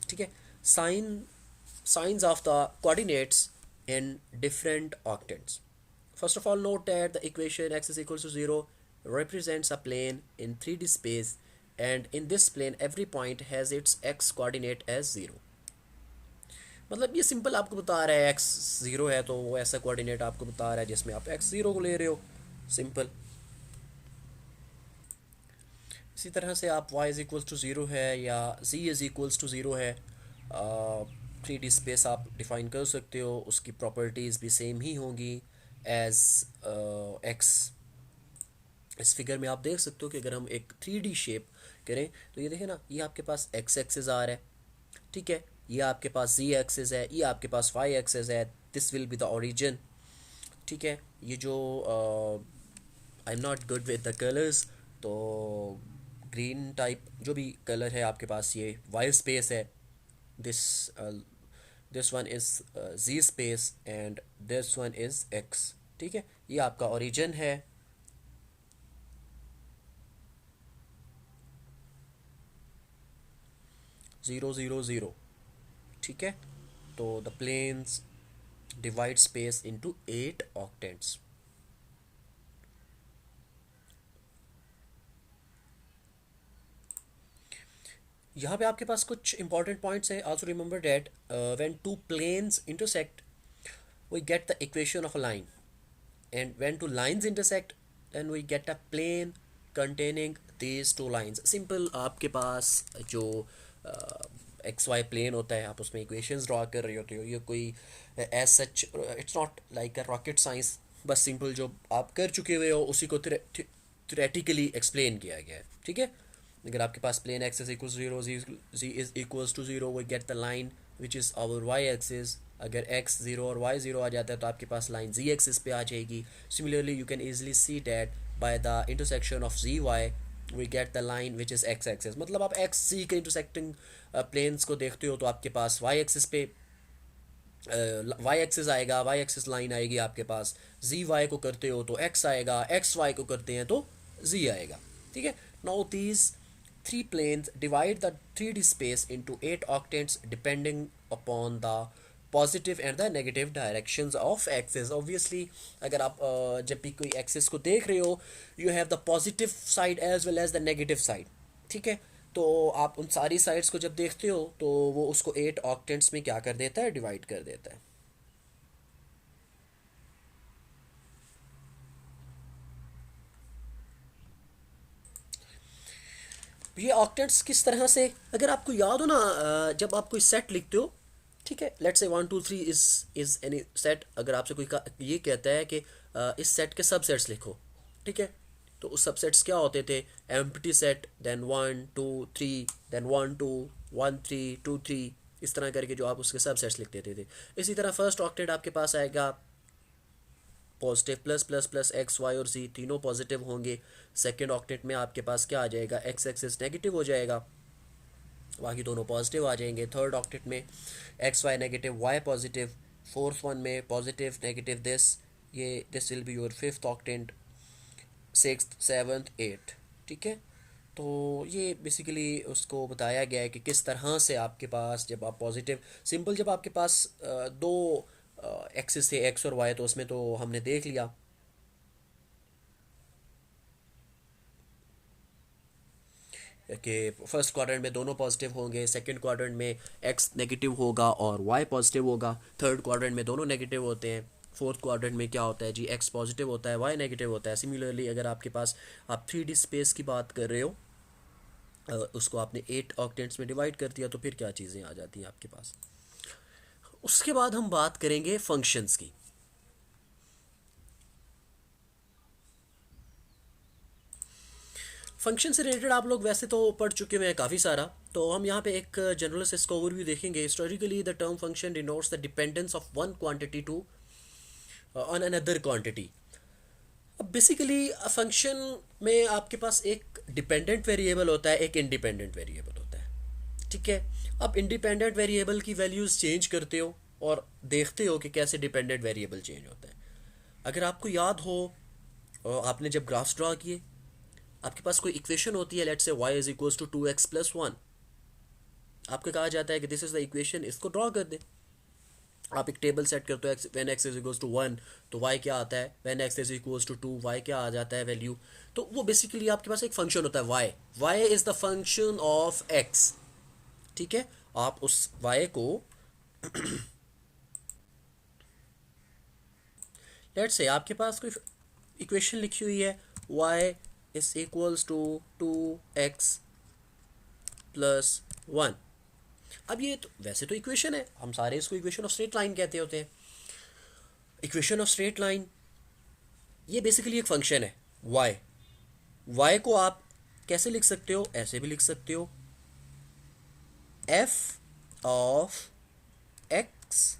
ठीक है, science of the coordinates in different octants. First of all, note that the equation x is equals to 0 represents a plane in 3D space, and in this plane every point has its x coordinate as 0. मतलब ये simple आपको बता रहा है x 0 है तो वो ऐसा कोऑर्डिनेट आपको बता रहा है जिसमें आप x 0 को ले रहे हो। सिंपल। इसी तरह से आप y is equals to zero है या z is equals to zero है, 3D स्पेस आप डिफ़ाइन कर सकते हो, उसकी प्रॉपर्टीज़ भी सेम ही होंगी एज x। इस फिगर में आप देख सकते हो कि अगर हम एक 3D शेप करें तो ये देखें ना, ये आपके पास x एक्सिस आ रहा है। ठीक है, ये आपके पास z एक्सिस है, ये आपके पास y एक्सिस है, this will be the origin. ठीक है, ये जो I am not good with the colours, तो ग्रीन टाइप जो भी कलर है आपके पास, ये वाई स्पेस है, this this one is Z space and this one is X. ठीक है, ये आपका ओरिजिन है। 0 0 0। ठीक है, तो the planes divide space into 8 octants। यहाँ पे आपके पास कुछ इंपॉर्टेंट पॉइंट्स हैं। Also remember that when two planes intersect we get the equation of a line, and when two lines intersect then we get a plane containing these two lines. Simple, आपके पास जो x Y plane होता है, आप उसमें equations draw कर रहे होते हो, ये कोई as such it's not like a rocket science, बस सिंपल जो आप कर चुके हुए हो उसी को थ्योरेटिकली एक्सप्लेन किया गया है, ठीक है। अगर आपके पास plane X is equal zero, Z is equals to zero, we get the line which is our Y axis. अगर एक्स जीरो और वाई जीरो आ जाता है तो आपके पास लाइन जी एक्सिस पे आ जाएगी। Similarly you can easily see that by the intersection of Z Y we get the line which is X axis. मतलब आप एक्स सी के इंटरसेक्टिंग प्लेन्स को देखते हो तो आपके पास वाई एक्सिस पे वाई एक्सिस आएगा, वाई एक्सिस लाइन आएगी आपके पास। जी वाई को करते हो तो एक्स आएगा, एक्स वाई को करते हैं तो जी आएगा, ठीक है। Now these three planes divide the 3D space into 8 octants depending upon the positive and the negative directions of axis. Obviously अगर आप जब भी कोई axis को देख रहे हो, you have the positive side as well as the negative side, ठीक है। तो आप उन सारी साइड्स को जब देखते हो तो वो उसको 8 ऑक्टेंट्स में क्या कर देता है, डिवाइड कर देता है। ये ऑक्टेंट्स किस तरह से, अगर आपको याद हो ना, जब आप कोई सेट लिखते हो, ठीक है, let's say 1 2 3 is any set. अगर आपसे कोई ये कहता है कि इस सेट के सबसेट्स लिखो, ठीक है, तो उस सबसेट्स क्या होते थे, एम्प्टी सेट, देन 1 2 3, देन 1 2 1 3 2 3, इस तरह करके जो आप उसके सबसेट्स लिख देते थे। इसी तरह फर्स्ट ऑक्टेट आपके पास आएगा positive plus plus plus X Y और जी तीनों पॉजिटिव होंगे। सेकेंड ऑक्टेट में आपके पास क्या आ जाएगा, एक्स एक्सिस नेगेटिव हो जाएगा, बाकी दोनों पॉजिटिव आ जाएंगे। थर्ड ऑक्टेट में X Y negative, Y positive. Fourth one में पॉजिटिव नेगेटिव दिस, ये this will be your fifth octant, sixth seventh eight, ठीक है। तो ये बेसिकली उसको बताया गया है कि किस तरह से आपके पास जब आप पॉजिटिव, सिंपल जब आपके पास दो एक्सिस थे एक्स और वाई, तो उसमें तो हमने देख लिया कि फर्स्ट क्वाड्रेंट में दोनों पॉजिटिव होंगे, सेकंड क्वाड्रेंट में एक्स नेगेटिव होगा और वाई पॉजिटिव होगा, थर्ड क्वाड्रेंट में दोनों नेगेटिव होते हैं, फोर्थ क्वाड्रेंट में क्या होता है जी, एक्स पॉजिटिव होता है, वाई नेगेटिव होता है। सिमिलरली अगर आपके पास आप 3D स्पेस की बात कर रहे हो, उसको आपने 8 ऑक्टेंट्स में डिवाइड कर दिया, तो फिर क्या चीज़ें आ जाती हैं आपके पास। उसके बाद हम बात करेंगे फंक्शंस की। फंक्शन से रिलेटेड आप लोग वैसे तो पढ़ चुके हुए हैं काफ़ी सारा, तो हम यहाँ पे एक जनरल से इसका ओवरव्यू देखेंगे। Historically the term function denotes the dependence of one quantity to on another quantity. अब बेसिकली फंक्शन में आपके पास एक डिपेंडेंट वेरिएबल होता है, एक इंडिपेंडेंट वेरिएबल होता है, ठीक है। अब इंडिपेंडेंट वेरिएबल की वैल्यूज़ चेंज करते हो और देखते हो कि कैसे डिपेंडेंट वेरिएबल चेंज होता है। अगर आपको याद हो, आपने जब ग्राफ्स ड्रा किए, आपके पास कोई इक्वेशन होती है, let's say y is equals to 2x+1, आपको कहा जाता है कि दिस इज द इक्वेशन, इसको ड्रॉ कर दे। आप एक टेबल सेट करते हो, when x is equals to 1 तो y क्या आता है, when x is equals to 2 y क्या आ जाता है वैल्यू। तो वो बेसिकली आपके पास एक फंक्शन होता है y is the function of x, ठीक है। आप उस y को लेट्स से आपके पास कोई इक्वेशन लिखी हुई है, y is equals to 2x+1। अब ये तो वैसे तो इक्वेशन है, हम सारे इसको इक्वेशन ऑफ स्ट्रेट लाइन कहते होते हैं। इक्वेशन ऑफ स्ट्रेट लाइन ये बेसिकली एक फंक्शन है y को आप कैसे लिख सकते हो, ऐसे भी लिख सकते हो, f of x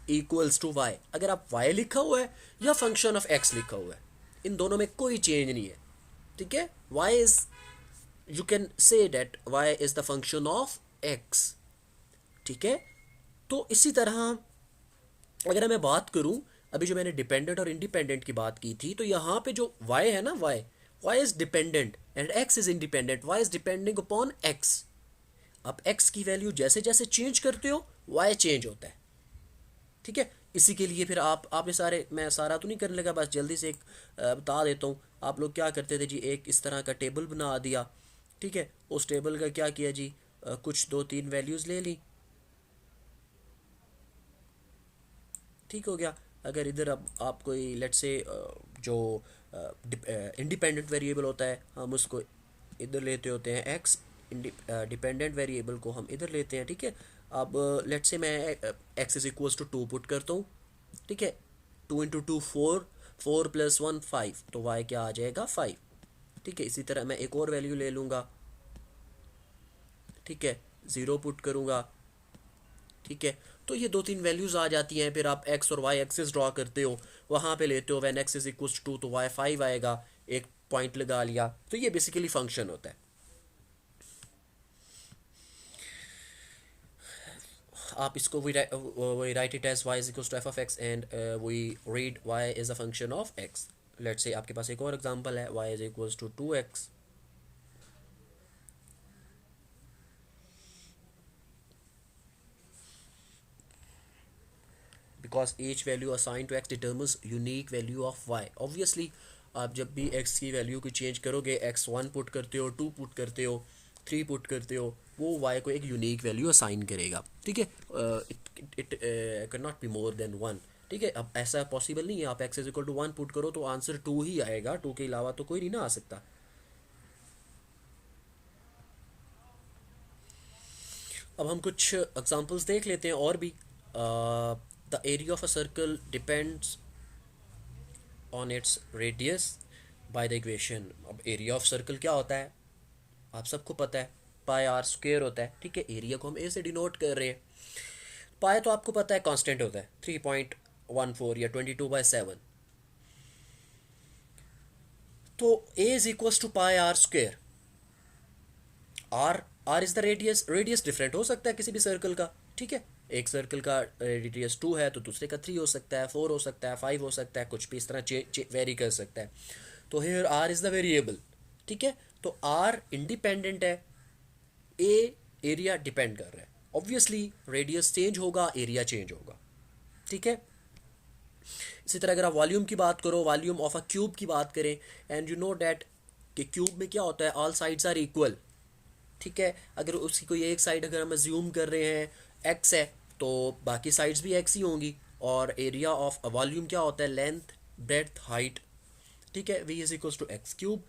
equals to y। अगर आप y लिखा हुआ है या फंक्शन ऑफ x लिखा हुआ है, इन दोनों में कोई चेंज नहीं है, ठीक है। y is, you can say that y is the function of x, ठीक है। तो इसी तरह अगर मैं बात करूं, अभी जो मैंने डिपेंडेंट और इंडिपेंडेंट की बात की थी, तो यहाँ पे जो y है ना, y is dependent and x is independent, y is depending upon x। आप x की वैल्यू जैसे जैसे चेंज करते हो y चेंज होता है, ठीक है। इसी के लिए फिर आपने सारे, मैं सारा तो नहीं करने लगा, बस जल्दी से एक बता देता हूँ। आप लोग क्या करते थे जी, एक इस तरह का टेबल बना दिया, ठीक है। उस टेबल का क्या किया जी, कुछ 2 3 वैल्यूज़ ले ली, ठीक हो गया। अगर इधर अब आप कोई लेट्स से जो इंडिपेंडेंट वेरिएबल होता है, हम उसको इधर लेते होते हैं x, डिपेंडेंट वेरिएबल को हम इधर लेते हैं, ठीक है। अब लेट्स से मैं X is equals to 2 put करता हूँ, ठीक है। 2 इंटू 2 4, 4 प्लस 1 5, तो वाई क्या आ जाएगा 5, ठीक है। इसी तरह मैं एक और वैल्यू ले लूँगा, ठीक है, 0 पुट करूँगा, ठीक है। तो ये 2-3 वैल्यूज़ आ जाती हैं, फिर आप एक्स और वाई एक्सिस ड्रॉ करते हो, वहाँ पे लेते हो when X is equals to, तो वाई 5 आएगा, एक पॉइंट लगा लिया, तो ये बेसिकली फंक्शन होता है। आप इसको we write it as Y is equals to F of X and we read Y is a function of X. Let's say आपके पास एक और एग्जांपल है, Y is equals to 2x, because each value assign to x determines unique value of y। Obviously आप जब भी x की value को चेंज करोगे, x 1 पुट करते हो, 2 पुट करते हो, 3 पुट करते हो, वो y को एक यूनिक वैल्यू असाइन करेगा, ठीक है। It can not be more than 1, ठीक है। अब ऐसा पॉसिबल नहीं है, आप x is equal to 1 put करो तो आंसर 2 ही आएगा, 2 के अलावा तो कोई नहीं ना आ सकता। अब हम कुछ एग्जांपल्स देख लेते हैं और भी। The area of a circle depends on its radius by the equation. अब एरिया ऑफ सर्कल क्या होता है, आप सबको पता है, पाई आर स्क्वेयर होता है, ठीक है। एरिया को हम ए से डिनोट कर रहे हैं। पाई तो आपको पता है कांस्टेंट होता है 3.14 या 22/7। तो A is equals to pi r square. R r is the radius, radius different हो सकता है किसी भी सर्कल का, ठीक है। एक सर्कल का रेडियस 2 है तो दूसरे का 3 हो सकता है, 4 हो सकता है, 5 हो सकता है, कुछ भी इस तरह वेरी कर सकता है। तो here R is the variable, ठीक है। तो आर इंडिपेंडेंट है, ए एरिया डिपेंड कर रहा है। ऑब्वियसली रेडियस चेंज होगा, एरिया चेंज होगा, ठीक है। इसी तरह अगर आप वॉल्यूम की बात करो, वॉल्यूम ऑफ अ क्यूब की बात करें, एंड यू नो डैट कि क्यूब में क्या होता है, ऑल साइड्स आर इक्वल, ठीक है। अगर उसकी कोई एक साइड अगर हम अज्यूम कर रहे हैं एक्स है, तो बाकी साइड्स भी एक्स ही होंगी। और एरिया ऑफ वॉल्यूम क्या होता है, लेंथ ब्रेड्थ हाइट, ठीक है। V is equals to x cube.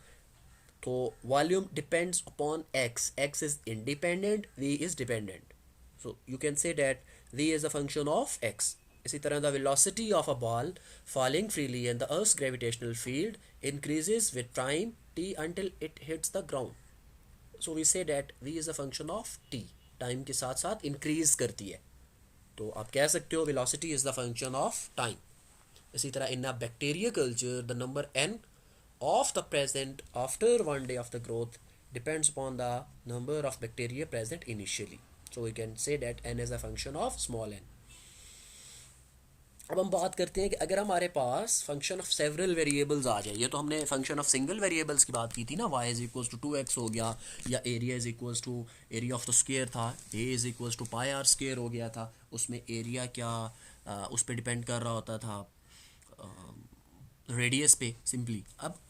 तो volume depends upon x, x is independent, V is dependent, so you can say that V is a function of x. इसी तरह the velocity of a ball falling freely in the earth's gravitational field increases with time t until it hits the ground. So we say that V is a function of T, time के साथ साथ increase करती है, तो आप कह सकते हो velocity is the function of time. इसी तरह in a bacteria culture the number n of the present after 1 day of the growth depends upon the number of bacteria present initially, so we can say that n is a function of small n. अब हम बात करते हैं कि अगर हमारे पास function of several variables आ जाए, ये तो हमने फंक्शन ऑफ सिंगल वेरिएबल्स की बात की थी ना, Y is equals to 2x हो गया, या area is equals to area of the square था, A is equals to pi r square हो गया था, उसमें एरिया क्या उस पर डिपेंड कर रहा होता था रेडियस पे सिंपली। अब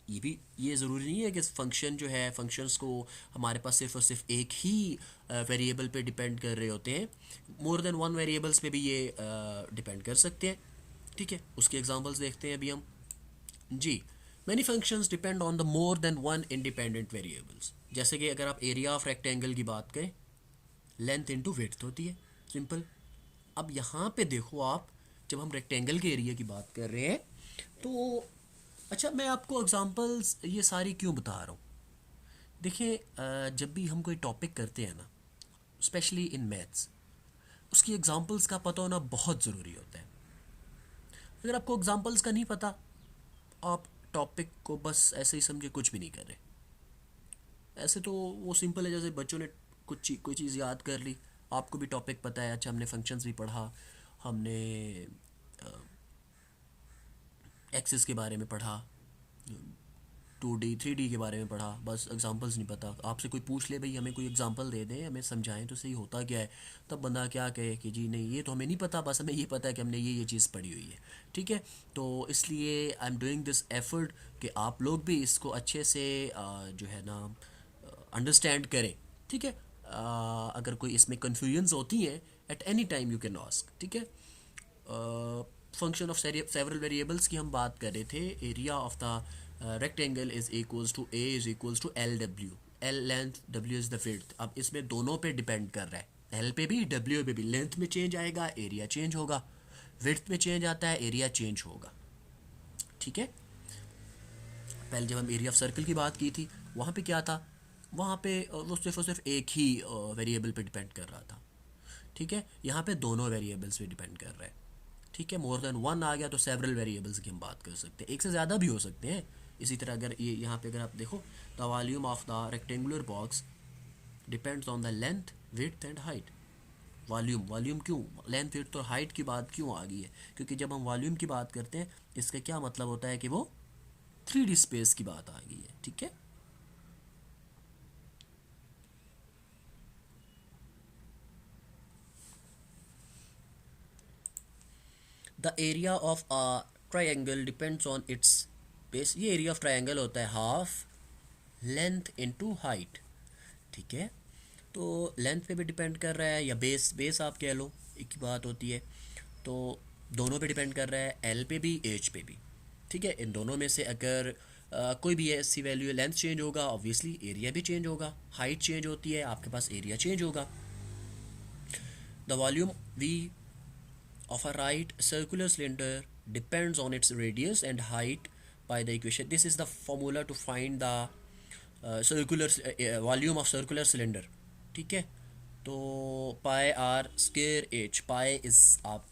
ये ज़रूरी नहीं है कि फंक्शन जो है, फंक्शंस को हमारे पास सिर्फ और सिर्फ एक ही वेरिएबल पे डिपेंड कर रहे होते हैं, मोर देन वन वेरिएबल्स पे भी ये डिपेंड कर सकते हैं, ठीक है। उसके एग्जांपल्स देखते हैं अभी हम जी। Many functions depend on the more than one independent variables. जैसे कि अगर आप एरिया ऑफ रेक्टेंगल की बात करें, लेंथ इनटू विड्थ होती है, सिंपल। अब यहाँ पे देखो आप, जब हम रेक्टेंगल के एरिया की बात कर रहे हैं तो अच्छा, मैं आपको एग्जांपल्स ये सारी क्यों बता रहा हूँ। देखिए जब भी हम कोई टॉपिक करते हैं ना, स्पेशली इन मैथ्स, उसकी एग्जांपल्स का पता होना बहुत ज़रूरी होता है। अगर आपको एग्जांपल्स का नहीं पता, आप टॉपिक को बस ऐसे ही समझे, कुछ भी नहीं कर रहे। ऐसे तो वो सिंपल है, जैसे बच्चों ने कोई चीज़ याद कर ली, आपको भी टॉपिक पता है, अच्छा हमने फंक्शंस भी पढ़ा, हमने एक्सिस के बारे में पढ़ा, 2D 3D के बारे में पढ़ा, बस एग्जांपल्स नहीं पता। आपसे कोई पूछ ले भाई हमें कोई एग्जांपल दे दें, हमें समझाएं तो सही होता क्या है, तब बंदा क्या कहे कि जी नहीं ये तो हमें नहीं पता, बस हमें ये पता है कि हमने ये चीज़ पढ़ी हुई है, ठीक है। तो इसलिए I am doing this effort कि आप लोग भी इसको अच्छे से जो है ना अंडरस्टैंड करें, ठीक है। अगर कोई इसमें कन्फ्यूजन्स होती हैं at any time you can ask, ठीक है। फंक्शन ऑफ सेवरल वेरिएबल्स की हम बात कर रहे थे। Area of the rectangle is equals to A is equals to L W. L length, W is the width. अब इसमें दोनों पे डिपेंड कर रहा है, एल पे भी डब्ल्यू पे भी। लेंथ में चेंज आएगा, एरिया चेंज होगा, विड्थ में चेंज आता है, एरिया चेंज होगा। ठीक है, पहले जब हम एरिया ऑफ सर्कल की बात की थी वहाँ पे क्या था, वहाँ पे वो सिर्फ और सिर्फ एक ही वेरिएबल पे डिपेंड कर रहा था। ठीक है, यहाँ पे दोनों वेरिएबल्स पे डिपेंड कर रहा है। ठीक है, मोर देन वन आ गया तो सेवरल वेरिएबल्स की हम बात कर सकते हैं, एक से ज़्यादा भी हो सकते हैं। इसी तरह अगर ये यहाँ पे अगर आप देखो, the volume of the rectangular box depends on the length, width and height. Volume, volume क्यों, लेंथ विड्थ और हाइट की बात क्यों आ गई है, क्योंकि जब हम वॉल्यूम की बात करते हैं इसका क्या मतलब होता है कि वो 3D स्पेस की बात आ गई है। ठीक है, the area of a triangle depends on it's base. ये एरिया ऑफ ट्राइंगल होता है हाफ लेंथ इनटू हाइट। ठीक है, तो लेंथ पे भी डिपेंड कर रहा है, या बेस, बेस आप कह लो, एक ही बात होती है। तो दोनों पे डिपेंड कर रहा है, एल पे भी, एच पे भी। ठीक है, इन दोनों में से अगर कोई भी ऐसी वैल्यू, लेंथ चेंज होगा ऑब्वियसली एरिया भी चेंज होगा, हाइट चेंज होती है आपके पास एरिया चेंज होगा। The volume we of a right circular cylinder depends on its radius and height by the equation. This is the formula to find the volume of circular cylinder. ठीक है, तो pi r square h, pi is आप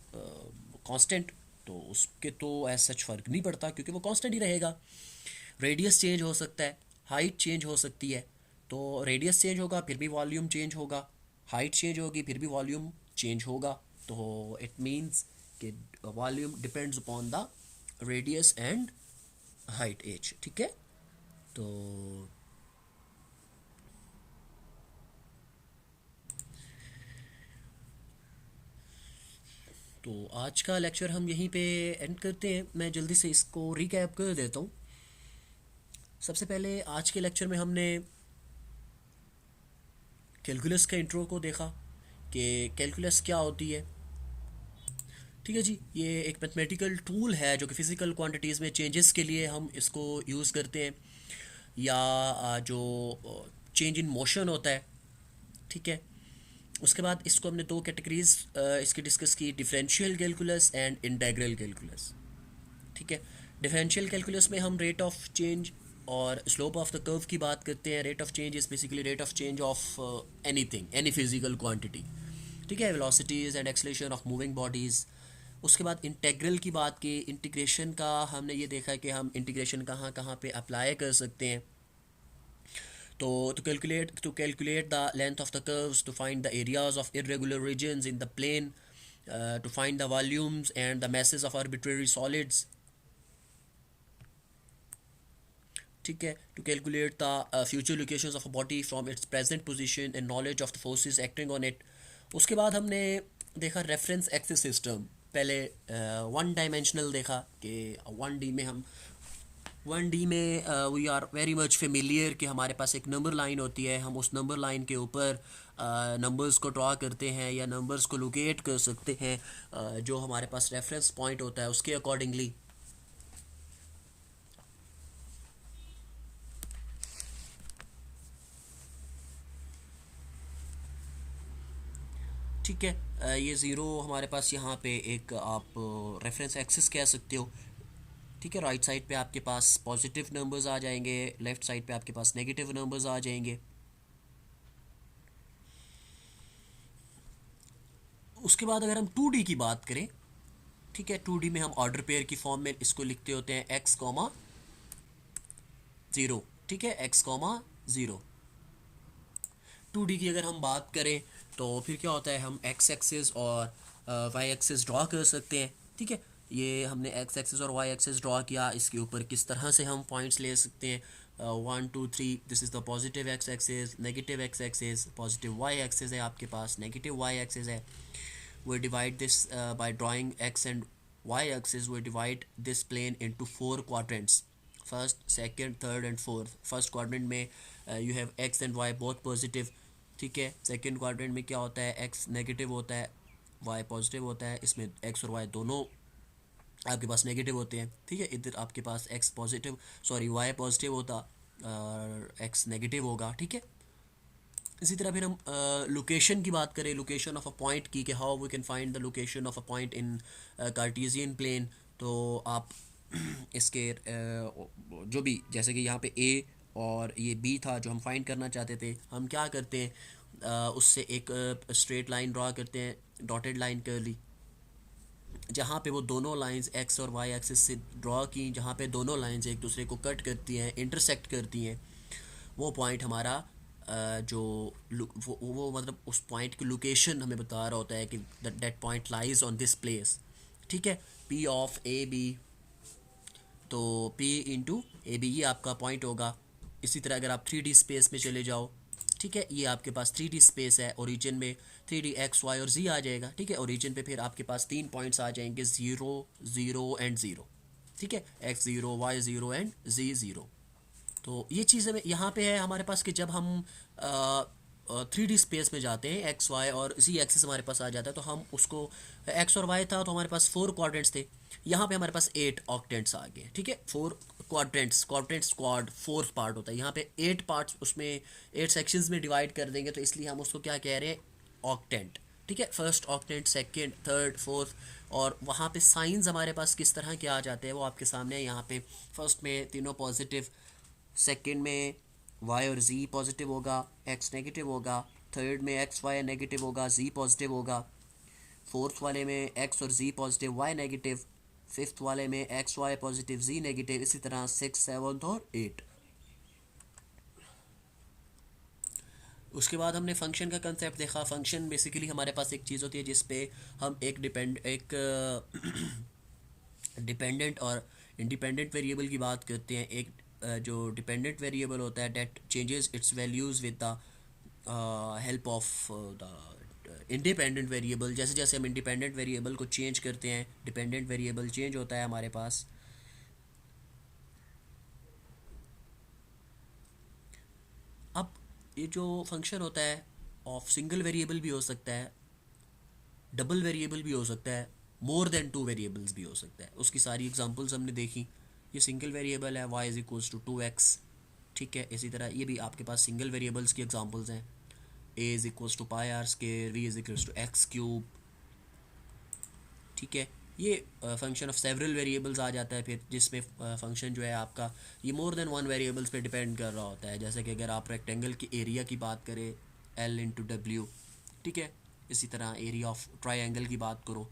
constant, तो उसके तो ऐसा सच फ़र्क नहीं पड़ता क्योंकि वो कांस्टेंट ही रहेगा। रेडियस चेंज हो सकता है, हाइट चेंज हो सकती है, तो रेडियस चेंज होगा फिर भी वॉल्यूम चेंज होगा, हाइट चेंज होगी फिर भी वॉल्यूम चेंज होगा। तो इट मीन्स कि volume depends upon the radius and height H. ठीक है, तो आज का लेक्चर हम यहीं पे एंड करते हैं। मैं जल्दी से इसको रिकैप कर देता हूँ। सबसे पहले आज के लेक्चर में हमने कैलकुलस का इंट्रो को देखा कि कैलकुलस क्या होती है। ठीक है जी, ये एक मैथमेटिकल टूल है जो कि फ़िज़िकल क्वांटिटीज़ में चेंजेस के लिए हम इसको यूज़ करते हैं, या जो चेंज इन मोशन होता है। ठीक है, उसके बाद इसको हमने दो कैटेगरीज इसकी डिस्कस की, differential calculus and integral calculus. ठीक है, डिफरेंशियल कैलकुलस में हम रेट ऑफ चेंज और स्लोप ऑफ द कर्व की बात करते हैं। Rate of change is basically rate of change of anything, any physical quantity. ठीक है, velocities and acceleration of moving bodies. उसके बाद इंटीग्रल की बात की, इंटीग्रेशन का हमने ये देखा कि हम इंटीग्रेशन कहाँ कहाँ पे अप्लाई कर सकते हैं। तो to calculate the length of the curves, to find the areas of irregular regions in the plane, to find the volumes and the masses of arbitrary solids. ठीक है, to calculate the future locations of a body from its present position and knowledge of the forces acting on it. उसके बाद हमने देखा reference axis system. पहले one dimensional देखा कि 1D में हम 1D में we are very much familiar कि हमारे पास एक नंबर लाइन होती है, हम उस नंबर लाइन के ऊपर नंबर्स को ड्रा करते हैं या नंबर्स को लोकेट कर सकते हैं जो हमारे पास रेफरेंस पॉइंट होता है उसके अकॉर्डिंगली। ठीक है, ये ज़ीरो हमारे पास यहाँ पे एक आप रेफरेंस एक्सिस कह सकते हो। ठीक है, राइट साइड पे आपके पास पॉजिटिव नंबर्स आ जाएंगे, लेफ़्ट साइड पे आपके पास नेगेटिव नंबर्स आ जाएंगे। उसके बाद अगर हम 2D की बात करें, ठीक है, 2D में हम ऑर्डर पेयर की फॉर्म में इसको लिखते होते हैं x कॉमा ज़ीरो। ठीक है, x कॉमा ज़ीरो। 2D की अगर हम बात करें तो फिर क्या होता है, हम x एक्सिस और y एक्सिस ड्रॉ कर सकते हैं। ठीक है, ये हमने x एक्सिस और y एक्सिस ड्रॉ किया, इसके ऊपर किस तरह से हम पॉइंट्स ले सकते हैं, 1 2 3, this is the positive x axis, negative x axis, positive y axis है आपके पास, नेगेटिव y एक्सिस है। we divide this by drawing x and y axis. We divide this plane into 4 quadrants, first, second, third and fourth. First quadrant में you have x and y both positive. ठीक है, second quadrant में क्या होता है, x negative होता है, y positive होता है। इसमें x और y दोनों आपके पास नेगेटिव होते हैं। ठीक है, इधर आपके पास x positive, sorry y positive होता, एक्स नेगेटिव होगा, ठीक है। इसी तरह फिर हम लोकेशन की बात करें, लोकेशन ऑफ अ पॉइंट की, कि how we can find the location of a point in cartesian plane. तो आप इसके जो भी, जैसे कि यहाँ पे ए और ये बी था जो हम फाइंड करना चाहते थे, हम क्या करते हैं, उससे एक स्ट्रेट लाइन ड्रा करते हैं, डॉटेड लाइन कर ली, जहाँ पे वो दोनों लाइंस एक्स और वाई एक्सिस से ड्रॉ की, जहाँ पे दोनों लाइंस एक दूसरे को कट करती हैं, इंटरसेक्ट करती हैं, वो पॉइंट हमारा जो वो मतलब उस पॉइंट की लोकेशन हमें बता रहा होता है कि that point lies on this place, ठीक है। पी ऑफ ए बी, तो पी इंटू ए बी ये आपका पॉइंट होगा। इसी तरह अगर आप 3D स्पेस में चले जाओ, ठीक है, ये आपके पास 3D स्पेस है, ओरिजिन में 3D एक्स वाई और जी आ जाएगा, ठीक है। ओरिजिन पे फिर आपके पास 3 पॉइंट्स आ जाएंगे, 0 0 एंड 0, ठीक है, एक्स 0 वाई 0 एंड जी 0। तो ये चीज़ हमें यहाँ पे है हमारे पास कि जब हम 3D स्पेस में जाते हैं, एक्स वाई और जी एक्सिस हमारे पास आ जाता है, तो हम उसको, एक्स और वाई था तो हमारे पास 4 क्वाड्रेंट्स थे, यहाँ पे हमारे पास 8 ऑक्टेंट्स आ गए, ठीक है। 4 क्वाड्रेंट्स, क्वाड्रेंट स्क्वाड 4 पार्ट होता है, यहाँ पे 8 पार्ट्स, उसमें 8 सेक्शंस में डिवाइड कर देंगे, तो इसलिए हम उसको क्या कह रहे हैं, ऑक्टेंट, ठीक है। First octant, second, third, fourth, और वहाँ पे साइंस हमारे पास किस तरह के आ जाते हैं वो आपके सामने है। यहाँ पे फर्स्ट में तीनों पॉजिटिव, सेकंड में वाई और जी पॉजिटिव होगा, एक्स नेगेटिव होगा, थर्ड में एक्स वाई नेगेटिव होगा, जी पॉजिटिव होगा, फोर्थ वाले में एक्स और जी पॉजिटिव, वाई नेगेटिव, फिफ्थ वाले में एक्स वाई पॉजिटिव, जी नेगेटिव, इसी तरह सिक्स, सेवन्थ और एट। उसके बाद हमने फंक्शन का कंसेप्ट देखा। फंक्शन बेसिकली हमारे पास एक चीज़ होती है जिस पे हम एक डिपेंडेंट और इंडिपेंडेंट वेरिएबल की बात करते हैं। एक जो डिपेंडेंट वेरिएबल होता है that changes its values with the help of the independent variable. जैसे जैसे हम इंडिपेंडेंट वेरिएबल को चेंज करते हैं, डिपेंडेंट वेरिएबल चेंज होता है हमारे पास। अब ये जो फंक्शन होता है ऑफ सिंगल वेरिएबल भी हो सकता है, डबल वेरिएबल भी हो सकता है, मोर देन 2 वेरिएबल्स भी हो सकता है। उसकी सारी एग्जांपल्स हमने देखी। ये सिंगल वेरिएबल है, y is equals to 2x, ठीक है। इसी तरह ये भी आपके पास सिंगल वेरिएबल्स की एग्जांपल्स हैं। a is equals to pi r square, v is equals to x cube, ठीक है। ये फंक्शन ऑफ सेवरल वेरिएबल्स आ जाता है फिर, जिसमें फंक्शन जो है आपका ये मोर देन 1 वेरिएबल्स पे डिपेंड कर रहा होता है। जैसे कि अगर आप रेक्टेंगल की एरिया की बात करें, l इंटू डब्ल्यू, ठीक है। इसी तरह एरिया ऑफ ट्राइंगल की बात करो